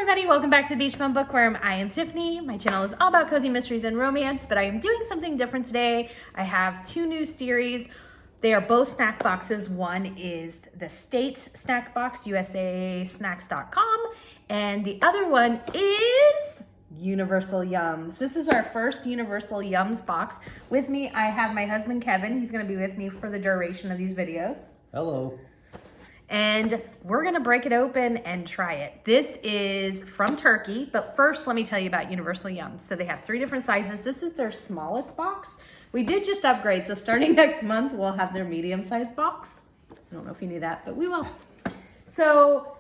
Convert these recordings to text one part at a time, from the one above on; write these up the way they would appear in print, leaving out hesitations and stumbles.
everybody, welcome back to the Beach Bum Bookworm. I am Tiffany. My channel is all about cozy mysteries and romance, but I am doing something different today. I have two new series. They are both snack boxes. One is the States snack box, usasnacks.com, and the other one is Universal Yums. This is our first Universal Yums box. With me, I have my husband, Kevin. He's gonna be with me for the duration of these videos. Hello. And we're gonna break it open and try it. This is from Turkey, but first let me tell you about Universal Yums. So they have 3 different sizes. This is their smallest box. We did just upgrade, so starting next month, we'll have their medium-sized box. I don't know if you knew that, but we will. So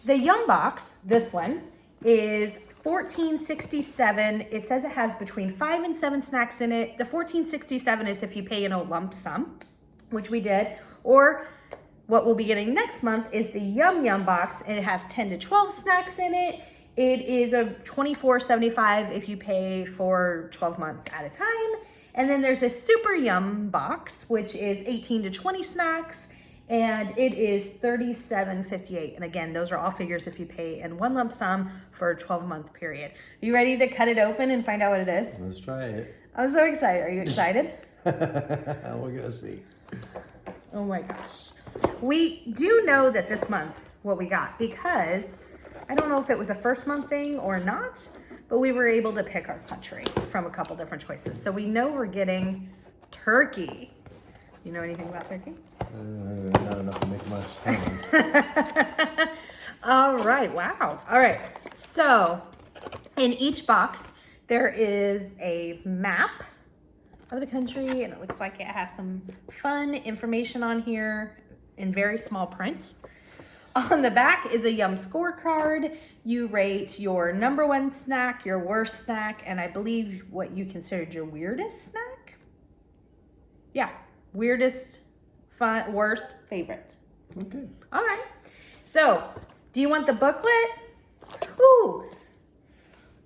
the Yum box, this one, is $14.67. It says it has between 5 and 7 snacks in it. The $14.67 is if you pay in a lump sum, which we did, or what we'll be getting next month is the Yum Yum box, and it has 10 to 12 snacks in it. It is a $24.75 if you pay for 12 months at a time. And then there's a Super Yum box, which is 18 to 20 snacks, and it is $37.58. And again, those are all figures if you pay in one lump sum for a 12-month period. Are you ready to cut it open and find out what it is? Let's try it. I'm so excited. Are you excited? We're gonna see. Oh my gosh. We do know that this month what we got, because I don't know if it was a first month thing or not, but we were able to pick our country from a couple different choices. So we know we're getting turkey. You know anything about turkey? Not enough to make much comments. All right, wow. All right, so in each box, there is a map of the country, and it looks like it has some fun information on here in very small print. On the back is a Yum scorecard. You rate your #1 snack, your worst snack, and I believe what you considered your weirdest snack? Yeah, weirdest, fun, worst, favorite. Okay. All right, so do you want the booklet? Ooh,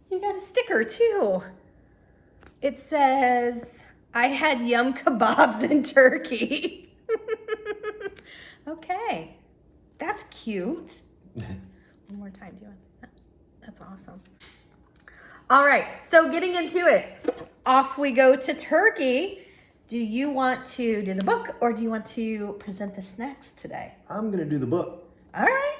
you got a sticker too. It says, I had yum kebabs in Turkey. Okay, that's cute. One more time, do you want that? That's awesome. All right, so getting into it, off we go to Turkey. Do you want to do the book, or do you want to present the snacks today? I'm gonna do the book. All right.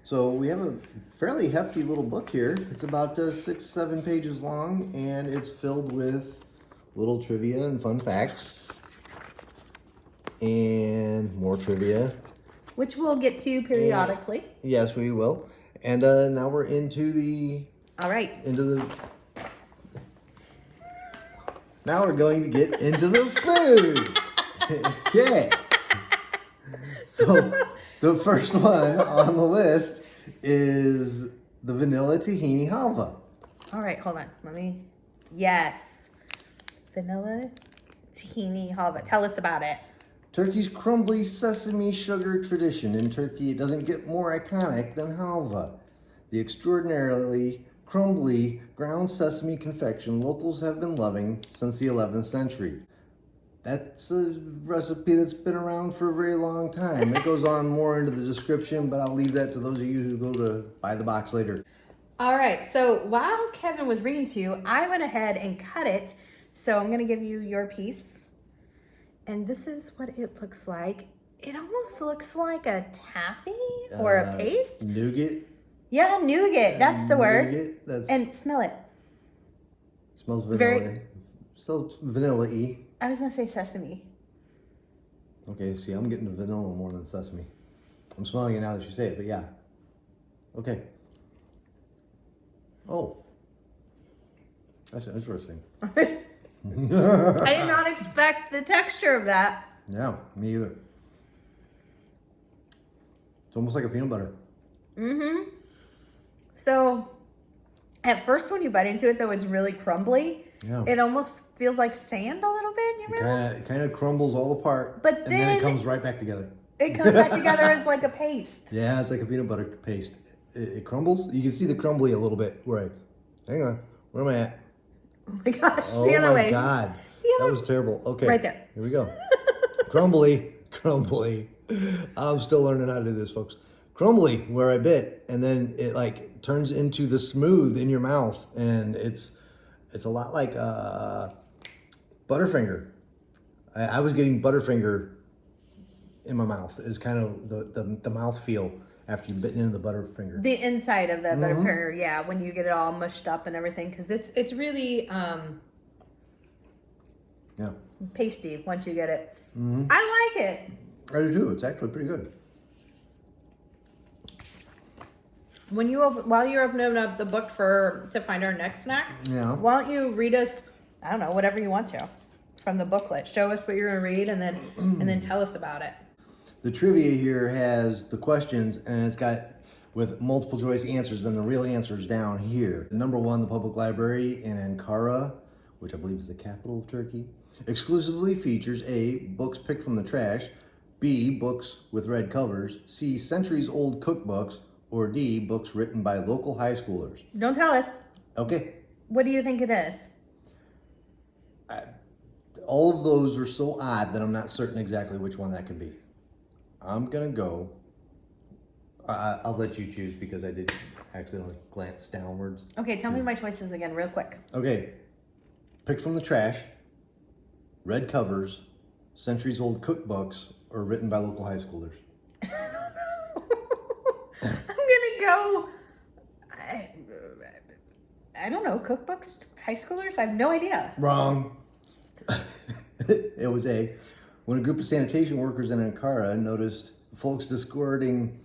So we have a fairly hefty little book here. It's about 6-7 pages long, and it's filled with little trivia and fun facts. And more trivia. Which we'll get to periodically. Yes, we will. And now we're into the... All right. Now we're going to get into the food. Okay. So the first one on the list is the vanilla tahini halva. All right, hold on. Yes. Vanilla tahini halva. Tell us about it. Turkey's crumbly sesame sugar tradition. In Turkey, it doesn't get more iconic than halva. The extraordinarily crumbly ground sesame confection locals have been loving since the 11th century. That's a recipe that's been around for a very long time. It goes on more into the description, but I'll leave that to those of you who go to buy the box later. All right, so while Kevin was reading to you, I went ahead and cut it. So I'm gonna give you your piece. And this is what it looks like. It almost looks like a taffy or a paste. Nougat. Yeah, nougat, that's the word. Nougat, and smell it. Smells vanilla. Smells vanilla-y. I was gonna say sesame. Okay, see, I'm getting the vanilla more than sesame. I'm smelling it now that you say it, but yeah. Okay. Oh. That's interesting. I did not expect the texture of that. Yeah, me either. It's almost like a peanut butter. Mm-hmm. So, at first when you bite into it, though, it's really crumbly. Yeah. It almost feels like sand a little bit. You remember? It kind of crumbles all apart, but then it comes right back together. It comes back together as like a paste. Yeah, it's like a peanut butter paste. It crumbles. You can see the crumbly a little bit. Right. Hang on. Where am I at? Oh my gosh, oh the other way. Oh my God. That was terrible. Okay. Right there. Here we go. Crumbly. I'm still learning how to do this, folks. crumbly where I bit, and then it like turns into the smooth in your mouth, and it's a lot like Butterfinger. I was getting Butterfinger in my mouth. Is kind of the mouth feel after you've bitten into the Butterfinger. The inside of the Butterfinger, yeah, when you get it all mushed up and everything, because it's really Yeah. pasty once you get it. I like it. I do too. It's actually pretty good. When you while you're opening up the book to find our next snack, Yeah. why don't you read us, I don't know, whatever you want to from the booklet. Show us what you're gonna read and then tell us about it. The trivia here has the questions, and it's got with multiple choice answers, then the real answers down here. Number 1, the public library in Ankara, which I believe is the capital of Turkey, exclusively features A, books picked from the trash, B, books with red covers, C, centuries-old cookbooks, or D, books written by local high schoolers. Don't tell us. Okay. What do you think it is? All of those are so odd that I'm not certain exactly which one that could be. I'm gonna go. I'll let you choose because I did accidentally glance downwards. Okay, tell me my choices again real quick. Okay. Picked from the trash, red covers, centuries-old cookbooks, or written by local high schoolers. I'm gonna go, I don't know, cookbooks, high schoolers? I have no idea. Wrong. It was A. When a group of sanitation workers in Ankara noticed folks discarding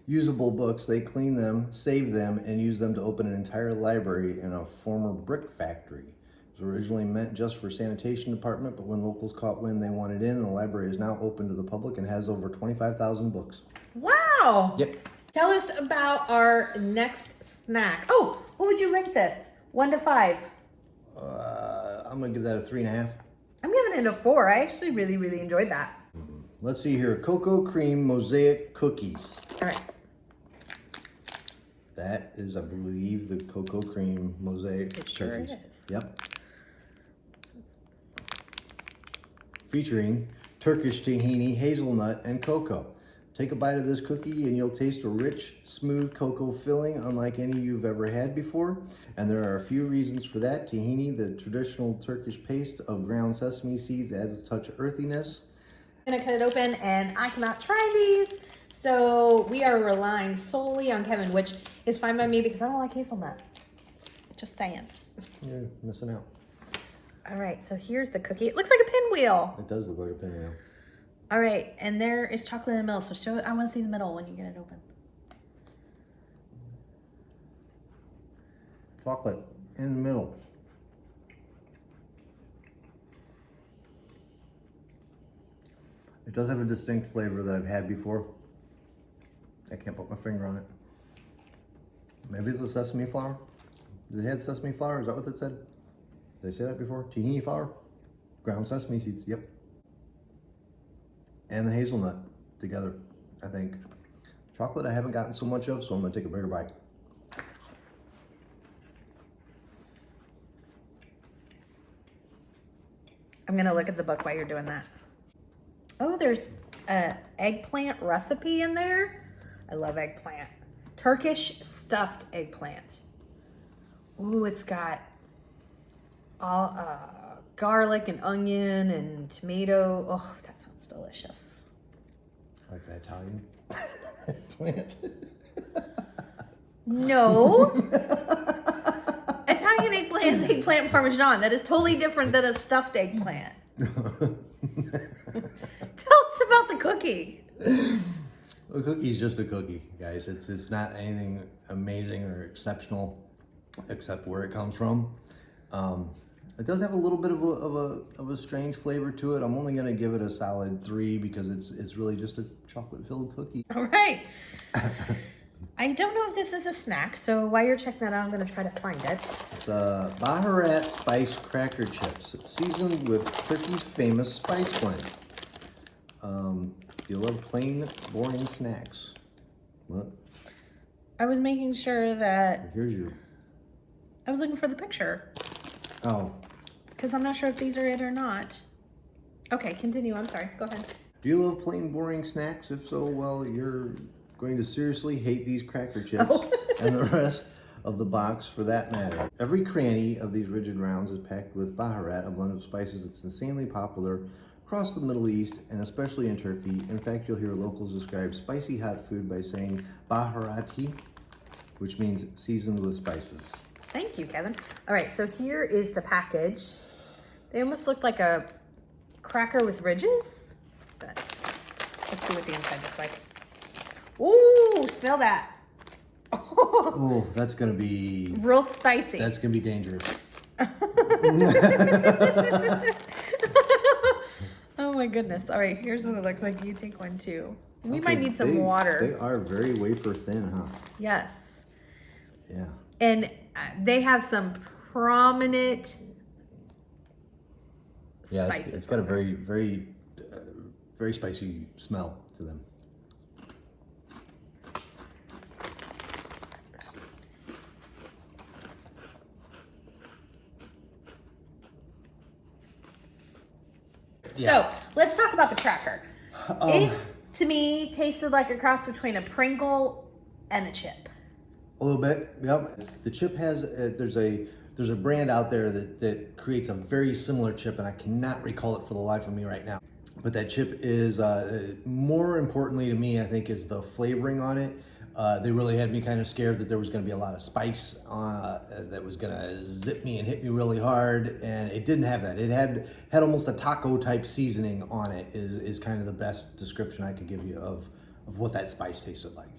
usable books, they cleaned them, saved them, and used them to open an entire library in a former brick factory. It was originally meant just for sanitation department, but when locals caught wind, they wanted in, and the library is now open to the public and has over 25,000 books. Wow. Yep. Tell us about our next snack. Oh, what would you rate this? 1 to 5. I'm gonna give that a 3.5. I'm giving it a 4. I actually really, really enjoyed that. Let's see here. Cocoa cream mosaic cookies. All right. That is, I believe, the cocoa cream mosaic It sure cookies. is. Yep. Featuring Turkish tahini, hazelnut, and cocoa. Take a bite of this cookie and you'll taste a rich, smooth cocoa filling unlike any you've ever had before. And there are a few reasons for that. Tahini, the traditional Turkish paste of ground sesame seeds, adds a touch of earthiness. I'm gonna cut it open and I cannot try these. So we are relying solely on Kevin, which is fine by me because I don't like hazelnut. Just saying. You're missing out. All right, so here's the cookie. It looks like a pinwheel. It does look like a pinwheel. All right, and there is chocolate in the middle. So show it. I want to see the middle when you get it open. Chocolate in the middle. It does have a distinct flavor that I've had before. I can't put my finger on it. Maybe it's the sesame flour. Does it have sesame flour? Is that what it said? Did I say that before? Tahini flour? Ground sesame seeds. Yep. And the hazelnut together, I think. Chocolate I haven't gotten so much of, so I'm gonna take a bigger bite. I'm gonna look at the book while you're doing that. Oh, there's an eggplant recipe in there. I love eggplant. Turkish stuffed eggplant. Ooh, it's got all garlic and onion and tomato. Oh, that sounds delicious. Like the Italian plant. No. Italian eggplant is eggplant parmesan. That is totally different than a stuffed eggplant. Tell us about the cookie. A cookie's just a cookie, guys. It's not anything amazing or exceptional, except where it comes from. It does have a little bit of a strange flavor to it. I'm only gonna give it a solid 3 because it's really just a chocolate-filled cookie. All right. I don't know if this is a snack, so while you're checking that out, I'm gonna try to find it. It's Baharat spice cracker chips, seasoned with Turkey's famous spice blend. Do you love plain, boring snacks? What? I was making sure that Here's your. I was looking for the picture Oh. because I'm not sure if these are it or not. Okay, continue. I'm sorry. Go ahead. Do you love plain, boring snacks? If so, well, you're going to seriously hate these cracker chips Oh. and the rest of the box for that matter. Every cranny of these rigid rounds is packed with baharat, a blend of spices that's insanely popular across the Middle East and especially in Turkey. In fact, you'll hear locals describe spicy hot food by saying baharati, which means seasoned with spices. Thank you, Kevin. All right, so here is the package. They almost look like a cracker with ridges, but let's see what the inside looks like. Ooh, smell that. Oh, that's gonna be Real spicy. That's gonna be dangerous. Oh my goodness. All right, here's what it looks like. You take one too. We Okay, might need some water. They are very wafer thin, huh? Yes. Yeah. And they have some prominent Yeah, spices. it's got a very spicy smell to them. So let's talk about the cracker. It, to me, tasted like a cross between a Pringle and a chip. A little bit, yep. The chip has there's a brand out there that creates a very similar chip, and I cannot recall it for the life of me right now. But that chip is more importantly to me, I think, is the flavoring on it. They really had me kind of scared that there was going to be a lot of spice that was going to zip me and hit me really hard, and it didn't have that. It had almost a taco type seasoning on it. Is kind of the best description I could give you of what that spice tasted like.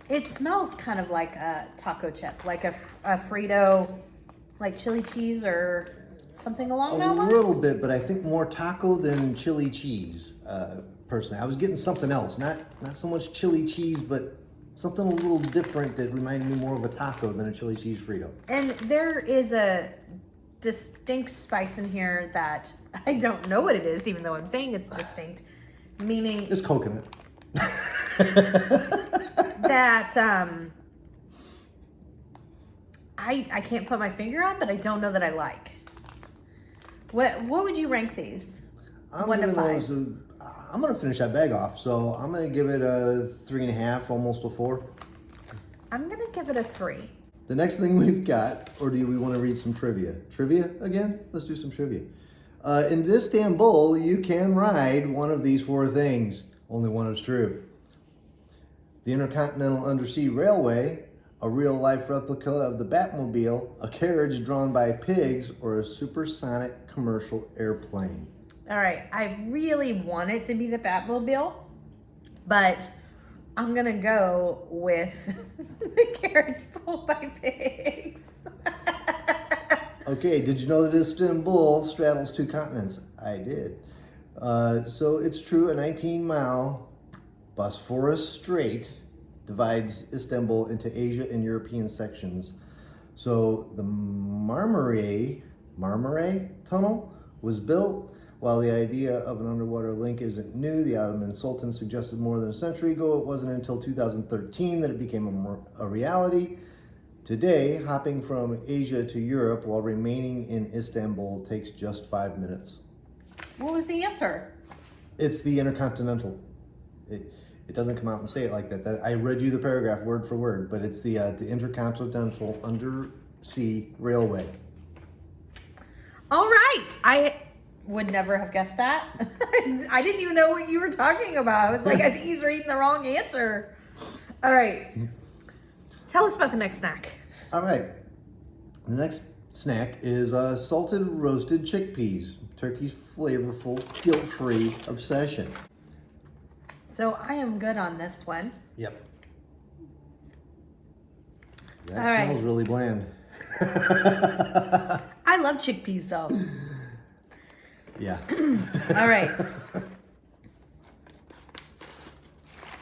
It smells kind of like a taco chip, like a Frito, like chili cheese or something along that line. A little bit, but I think more taco than chili cheese. Personally, I was getting something else, not so much chili cheese, but something a little different that reminded me more of a taco than a chili cheese Frito. And there is a distinct spice in here that I don't know what it is, even though I'm saying it's distinct, meaning it's coconut. That I can't put my finger on, but I don't know that I like. What would you rank these? I'm 1 to 5. I'm gonna finish that bag off, so I'm gonna give it a 3.5, almost a 4. I'm gonna give it a 3. The next thing we've got, or do we want to read some trivia? Trivia again? Let's do some trivia. In Istanbul, you can ride one of these 4 things. Only one is true. The Intercontinental Undersea Railway, a real-life replica of the Batmobile, a carriage drawn by pigs, or a supersonic commercial airplane. All right, I really want it to be the Batmobile, but I'm gonna go with the carriage pulled by pigs. Okay, did you know that Istanbul straddles 2 continents? I did. So it's true, a 19-mile Bosphorus Strait divides Istanbul into Asia and European sections. So the Marmara Tunnel was built. While the idea of an underwater link isn't new, the Ottoman Sultan suggested more than a century ago. It wasn't until 2013 that it became a reality. Today, hopping from Asia to Europe while remaining in Istanbul takes just 5 minutes. What was the answer? It's the Intercontinental. It doesn't come out and say it like that. I read you the paragraph word for word, but it's the Intercontinental Undersea Railway. All right, I would never have guessed that. I didn't even know what you were talking about. I was like, I think he's reading the wrong answer. All right, tell us about the next snack. All right, the next snack is salted roasted chickpeas, Turkey's flavorful, guilt-free obsession. So I am good on this one. Yep. That All smells right. really bland. I love chickpeas though. Yeah. All right.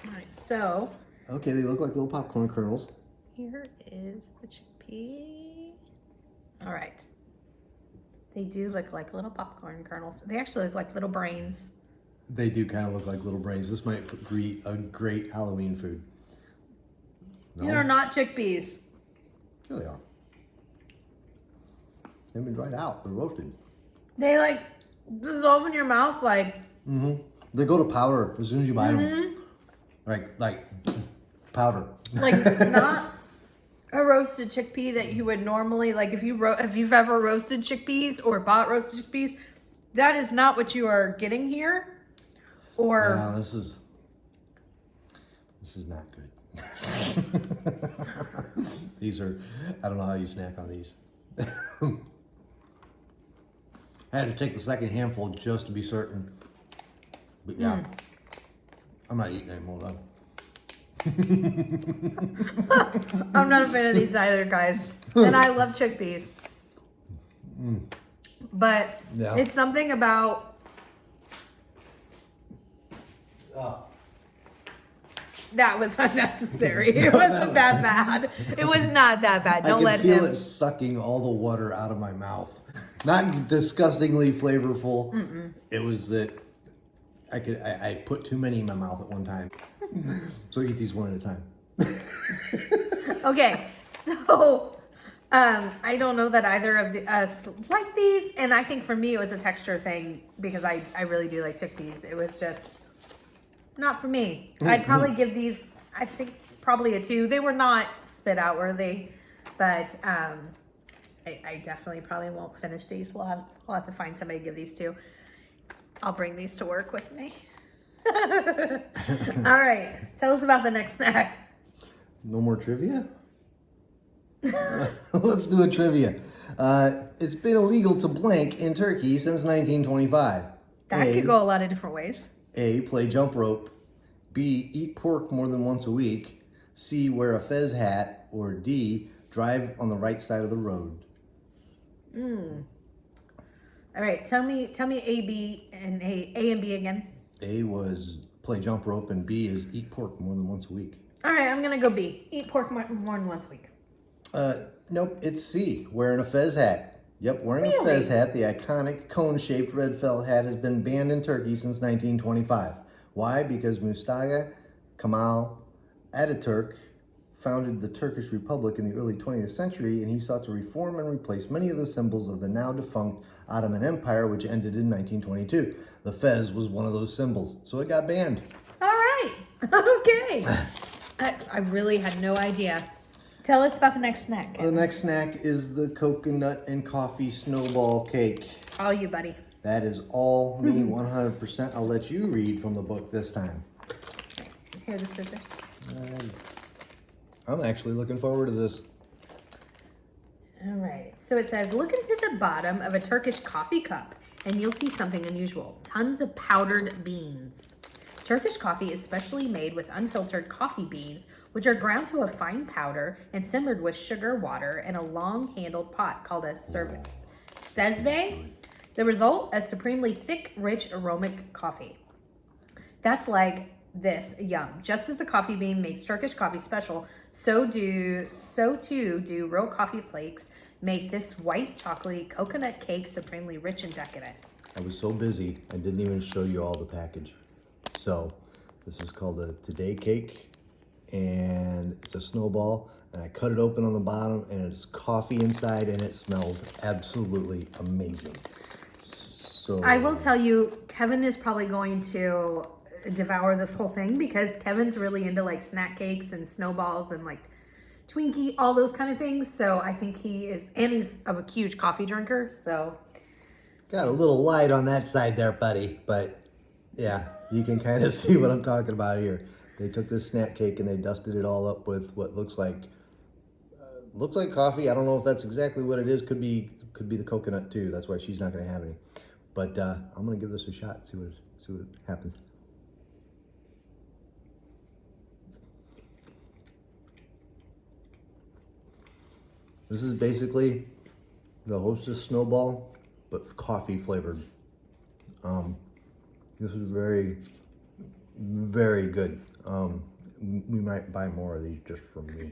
All right, so. Okay, they look like little popcorn kernels. Here is the chickpea. All right. They do look like little popcorn kernels. They actually look like little brains. They do kind of look like little brains. This might be a great Halloween food. No? These are not chickpeas. Here they are. They've been dried out. They're roasted. They like dissolve in your mouth like. Mm-hmm. They go to powder as soon as you buy them. Like powder. Like not a roasted chickpea that you would normally, like if you've ever roasted chickpeas or bought roasted chickpeas, that is not what you are getting here. Or Yeah, this is not good. These are, I don't know how you snack on these. I had to take the second handful just to be certain. But yeah, I'm not eating any more of them. I'm not a fan of these either, guys. And I love chickpeas. But Yeah. it's something about that was unnecessary. It wasn't that bad. It was not that bad. Don't let I can feel him. it sucking all the water out of my mouth. Not disgustingly flavorful. It was that I put too many in my mouth at one time. So eat these one at a time. Okay, so I don't know that either of us like these, and I think for me it was a texture thing because I really do like chickpeas. It was just not for me. I'd probably give these, I think, probably a 2. They were not spit out worthy, but I definitely probably won't finish these. We'll have to find somebody to give these to. I'll bring these to work with me. All right, tell us about the next snack. No more trivia? Let's do a trivia. It's been illegal to blank in Turkey since 1925. That could go a lot of different ways. A, play jump rope. B, eat pork more than once a week. C, wear a fez hat. Or D, drive on the right side of the road. All right, tell me A, B, and A and B again. A was play jump rope, and B is eat pork more than once a week. All right, I'm gonna go B. Eat pork more than once a week. Nope, it's C, wearing a fez hat. Yep, wearing a Really? fez hat, the iconic cone-shaped red felt hat, has been banned in Turkey since 1925. Why? Because Mustafa Kemal Ataturk founded the Turkish Republic in the early 20th century, and he sought to reform and replace many of the symbols of the now defunct Ottoman Empire, which ended in 1922. The fez was one of those symbols, so it got banned. All right, okay. I really had no idea. Tell us about the next snack. The next snack is the coconut and coffee snowball cake. All you, buddy. That is all me, 100%. I'll let you read from the book this time. Here are the scissors. I'm actually looking forward to this. All right, so it says, look into the bottom of a Turkish coffee cup and you'll see something unusual. Tons of powdered beans. Turkish coffee is specially made with unfiltered coffee beans, which are ground to a fine powder and simmered with sugar, water, and a long-handled pot called a sezve. The result, a supremely thick, rich, aromatic coffee. That's like this, yum. Just as the coffee bean makes Turkish coffee special, so too do real coffee flakes make this white chocolatey coconut cake supremely rich and decadent. I was so busy, I didn't even show you all the package. So, this is called a Today Cake, and it's a snowball, and I cut it open on the bottom, and it's coffee inside, and it smells absolutely amazing. So I will tell you, Kevin is probably going to devour this whole thing because Kevin's really into like snack cakes and snowballs and like Twinkie, all those kind of things. So I think he is, and he's a huge coffee drinker. So got a little light on that side there, buddy, but yeah, you can kind of see what I'm talking about here. They took this snack cake and they dusted it all up with what looks like coffee. I don't know if that's exactly what it is. Could be the coconut too. That's why she's not going to have any. But I'm going to give this a shot. See what happens. This is basically the Hostess snowball, but coffee flavored. This is very, very good. We might buy more of these just for me.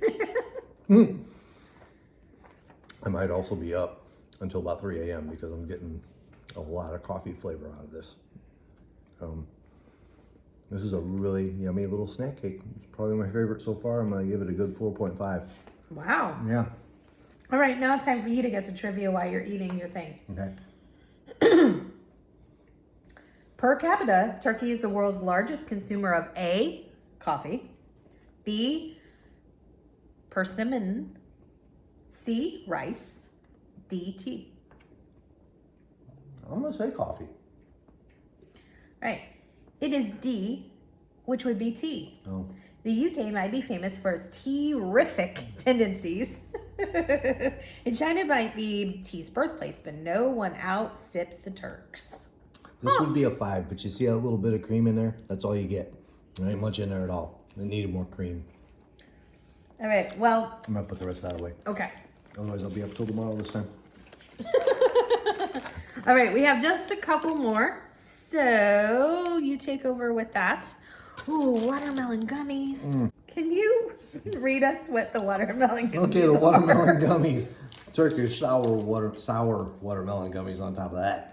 I might also be up until about 3 a.m. because I'm getting a lot of coffee flavor out of this. This is a really yummy little snack cake. It's probably my favorite so far. I'm gonna give it a good 4.5. wow. Yeah. All right, now it's time for you to get some trivia while you're eating your thing. Okay. Per capita, Turkey is the world's largest consumer of A, coffee, B, persimmon, C, rice, D, tea. I'm gonna say coffee. Right. It is D, which would be tea. Oh. The UK might be famous for its tea-rific tendencies. And China might be tea's birthplace, but no one out sips the Turks. This would be a 5, but you see a little bit of cream in there? That's all you get. There ain't much in there at all. It needed more cream. All right, well. I'm gonna put the rest of that away. Okay. Otherwise I'll be up till tomorrow this time. All right, we have just a couple more. So you take over with that. Ooh, watermelon gummies. Can you read us what the watermelon gummies Okay, the watermelon gummies. Turkish sour watermelon gummies on top of that.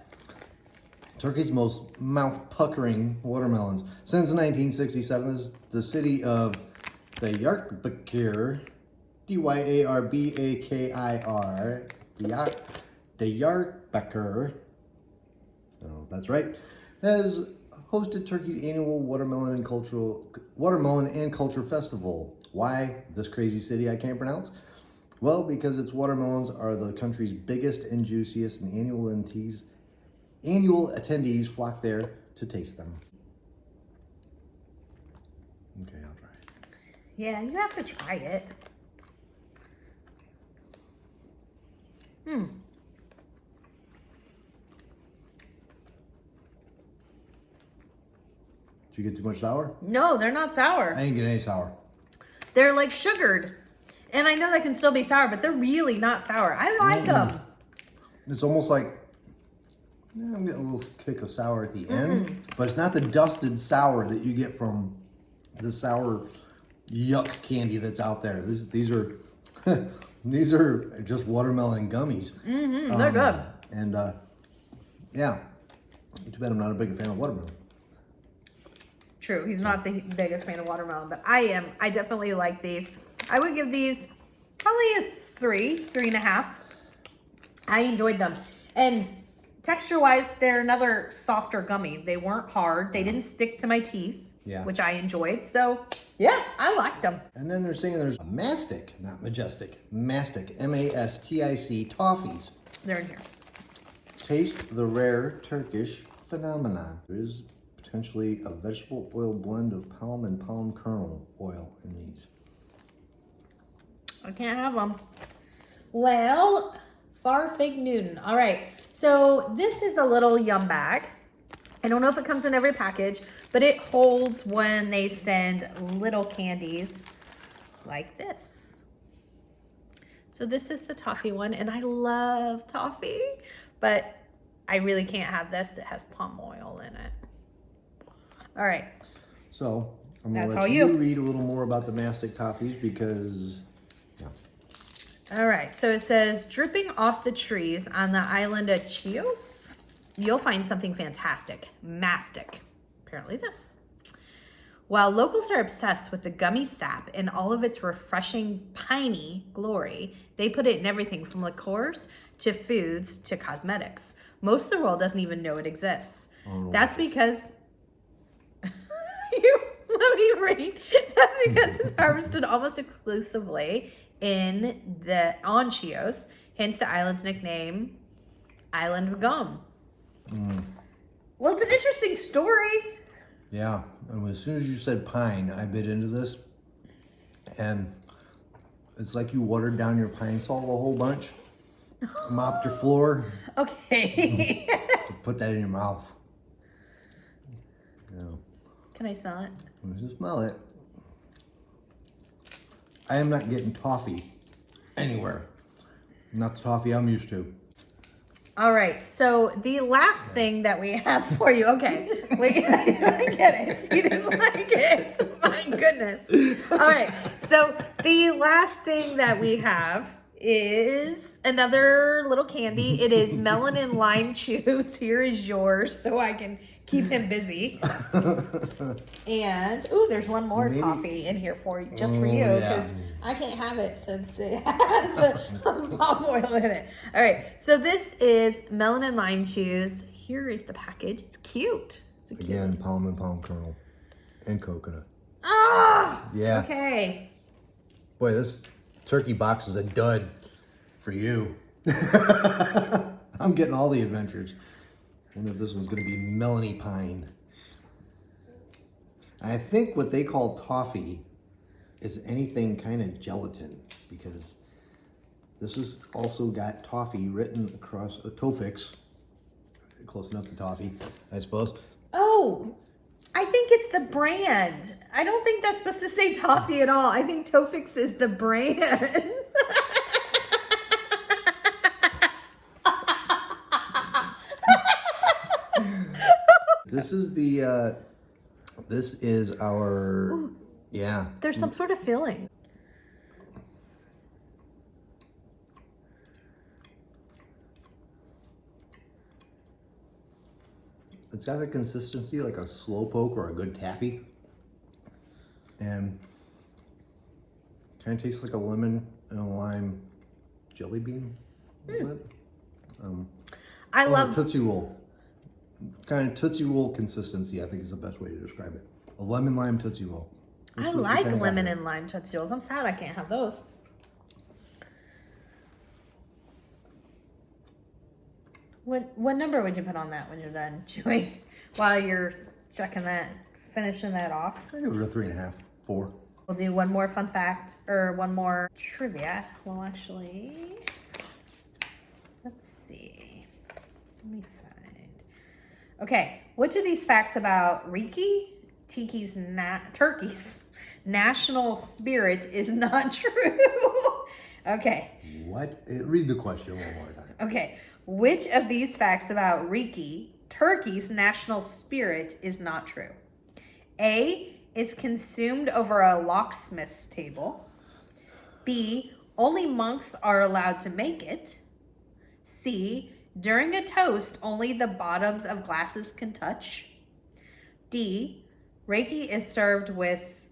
Turkey's most mouth-puckering watermelons. Since 1967, the city of Diyarbakir, Dyarbakir, Diyarbakir, I don't know if that's right, has hosted Turkey's annual watermelon and culture festival. Why this crazy city I can't pronounce? Well, because its watermelons are the country's biggest and juiciest, and annual attendees flock there to taste them. Okay, I'll try it. Yeah, you have to try it. Did you get too much sour? No, they're not sour. I ain't getting any sour. They're like sugared. And I know they can still be sour, but they're really not sour. I like them. It's almost like, I'm getting a little kick of sour at the end, but it's not the dusted sour that you get from the sour yuck candy that's out there. These are these are just watermelon gummies. They're good. And yeah, too bad I'm not a big fan of watermelon. True, he's not the biggest fan of watermelon, but I am. I definitely like these. I would give these probably a 3.5. I enjoyed them. And texture-wise, they're another softer gummy. They weren't hard. They didn't stick to my teeth, which I enjoyed. So, yeah, I liked them. And then they're saying there's Mastic, not Majestic. Mastic, M-A-S-T-I-C, toffees. They're in here. Taste the rare Turkish phenomenon. There is potentially a vegetable oil blend of palm and palm kernel oil in these. I can't have them. Well, Farfig Newton. All right. So this is a little yum bag. I don't know if it comes in every package, but it holds when they send little candies like this. So this is the toffee one, and I love toffee, but I really can't have this. It has palm oil in it. All right. So I'm going to That's let all you you. read a little more about the Mastic Toffees because, All right, so it says, dripping off the trees on the island of Chios, you'll find something fantastic. Mastic. Apparently this. While locals are obsessed with the gummy sap in all of its refreshing, piney glory, they put it in everything from liqueurs to foods to cosmetics. Most of the world doesn't even know it exists. That's because... Let me read. That's because it's harvested almost exclusively on Chios, hence the island's nickname, Island of Gum. Well, it's an interesting story. yeah, and as soon as you said pine, I bit into this, and it's like you watered down your pine salt a whole bunch, mopped your floor, Okay. to put that in your mouth. Yeah. Can I smell it? Let's just smell it. I am not getting toffee anywhere. Not the toffee I'm used to. All right, so the last thing that we have for you, okay, wait, I get it. You didn't like it. My goodness. All right, so the last thing that we have is another little candy. It is melon and lime chews. Here is yours, so I can keep him busy. And, ooh, there's one more toffee in here for you, just for you, because I can't have it since it has a palm oil in it. All right, so this is melon and lime chews. Here is the package. It's cute. Again, palm and palm kernel and coconut. Ah! Yeah. Okay. Boy, this turkey box is a dud for you. I'm getting all the adventures. I wonder if this one's going to be Melony Pine. I think what they call toffee is anything kind of gelatin, because this has also got toffee written across a Tofix. Close enough to toffee, I suppose. Oh, I think it's the brand. I don't think that's supposed to say toffee at all. I think Tofix is the brand. This is the, this is our, Ooh, yeah. there's some sort of filling. It's got the consistency like a slow poke or a good taffy. And kind of tastes like a lemon and a lime jelly bean. A little bit. I Or love a Tootsie Roll. Kind of Tootsie Roll consistency, I think is the best way to describe it. A lemon lime Tootsie Roll. I like lemon and lime Tootsie Rolls. I'm sad I can't have those. What number would you put on that when you're done chewing? While you're checking that, finishing that off? I give it a 3.5, 4. We'll do one more fun fact, or one more trivia. Well, actually, let's see. Let me find. Okay, which of these facts about Turkey's national spirit is not true? Okay. What? Read the question one more time. Okay. Which of these facts about Turkey's national spirit is not true? A, it's consumed over a locksmith's table. B, only monks are allowed to make it. C, during a toast, only the bottoms of glasses can touch. D, Reiki is served with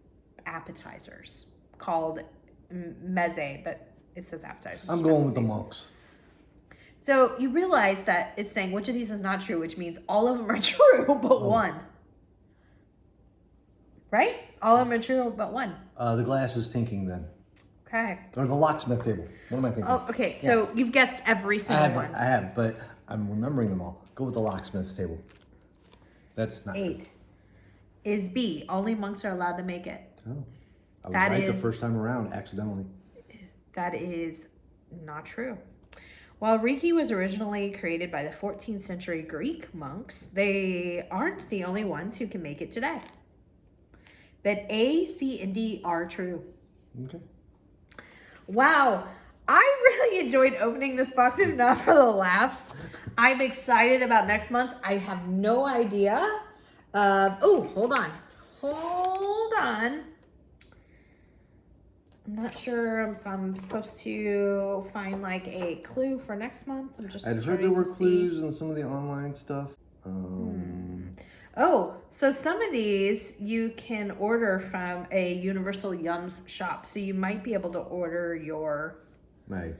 appetizers called meze, but it says appetizers. I'm going with the monks. So you realize that it's saying which of these is not true, which means all of them are true but one. Right? All of them are true but one. The glass is tinking then. Okay. Or the locksmith table. What am I thinking? Oh, okay. So you've guessed every single one. I have, but I'm remembering them all. Go with the locksmith's table. That's not 8 true. is B. Only monks are allowed to make it. Oh. I was That right the is- first time around, accidentally. That is not true. While Reiki was originally created by the 14th century Greek monks, they aren't the only ones who can make it today. But A, C, and D are true. Okay. Wow. I really enjoyed opening this box, if not for the laughs. I'm excited about next month. I have no idea of... Oh, hold on. Hold on. I'm not sure if I'm supposed to find like a clue for next month. I'm just I'd heard there were trying to clues in some of the online stuff. Oh, so some of these you can order from a Universal Yums shop. So you might be able to order your... My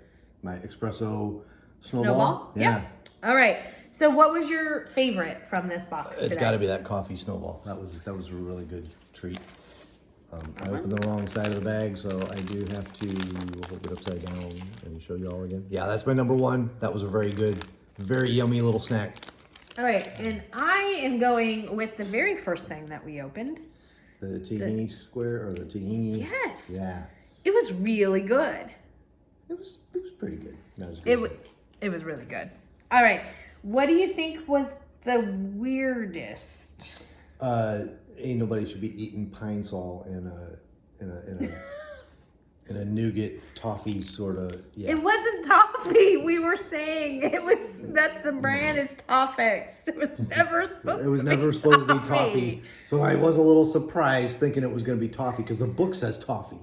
espresso snowball. Snowball? Yeah. All right. So what was your favorite from this box It's today? got to be that coffee snowball. That was a really good treat. I opened the wrong side of the bag, so I do have to hold it upside down and show you all again. Yeah, that's my number one. That was a very good, very yummy little snack. All right, and I am going with the very first thing that we opened. The tahini square or the tahini. Yes. Yeah. It was really good. It was pretty good. Not as good. It was really good. All right, what do you think was the weirdest? Ain't nobody should be eating pine sol in a nougat toffee sort of. Yeah. It wasn't toffee. We were saying that's the brand is Toffix. It was never supposed. It was to never be supposed to be toffee. So I was a little surprised thinking it was going to be toffee because the book says toffee.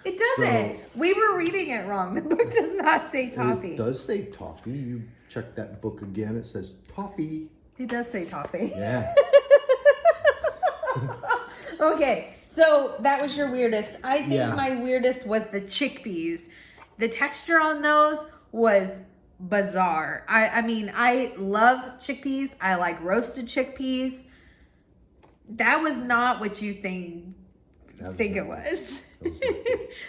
It doesn't. We were reading it wrong. The book does not say toffee. It does say toffee. You check that book again. It says toffee. It does say toffee. Yeah. Okay, so that was your weirdest. I think Yeah. my weirdest was the chickpeas. The texture on those was bizarre. I mean, I love chickpeas. I like roasted chickpeas. That was not what you think it was.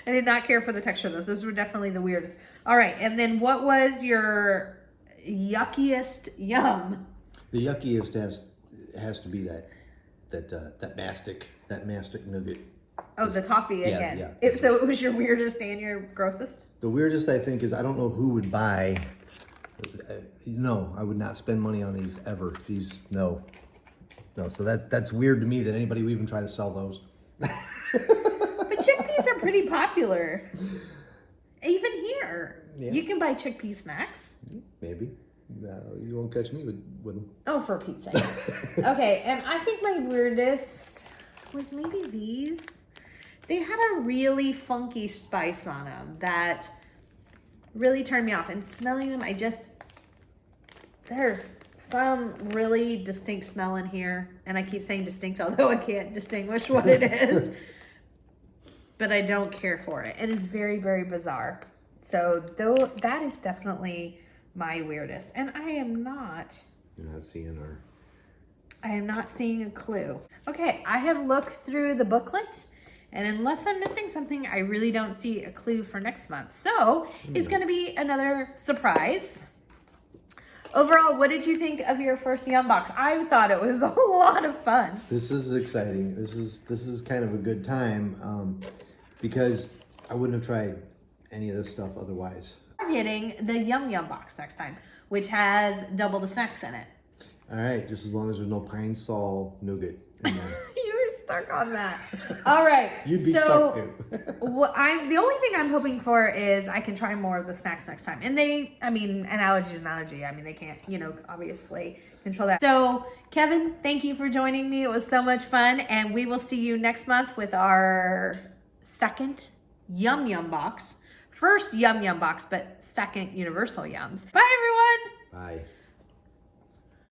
I did not care for the texture of those. Those were definitely the weirdest. All right, and then what was your yuckiest yum? The yuckiest has to be that mastic nougat. Oh, the toffee Yeah, again. yeah. So it was your weirdest and your grossest? The weirdest I think is I don't know who would buy. No, I would not spend money on these ever. These no. So that's weird to me that anybody would even try to sell those. But chickpeas are pretty popular. Even here. Yeah. You can buy chickpea snacks. Maybe. No, you won't catch me with them. Oh, for Pete's sake. Okay, and I think my weirdest was maybe these. They had a really funky spice on them that really turned me off. And smelling them, there's some really distinct smell in here. And I keep saying distinct, although I can't distinguish what it is. But I don't care for it. It is very, very bizarre. So that is definitely my weirdest. And I am not seeing a clue. Okay, I have looked through the booklet, and unless I'm missing something, I really don't see a clue for next month. So it's going to be another surprise. Overall, what did you think of your first Yum box? I thought it was a lot of fun. This is exciting. This is kind of a good time because I wouldn't have tried any of this stuff otherwise. We're getting the Yum Yum box next time, which has double the snacks in it. All right, just as long as there's no pine sol nougat in there. You were stuck on that. All right. You'd be stuck too. The only thing I'm hoping for is I can try more of the snacks next time. And an allergy is an allergy. I mean, they can't, obviously control that. So, Kevin, thank you for joining me. It was so much fun. And we will see you next month with our second Yum Yum box. First Yum Yum box, but second Universal Yums. Bye, everyone.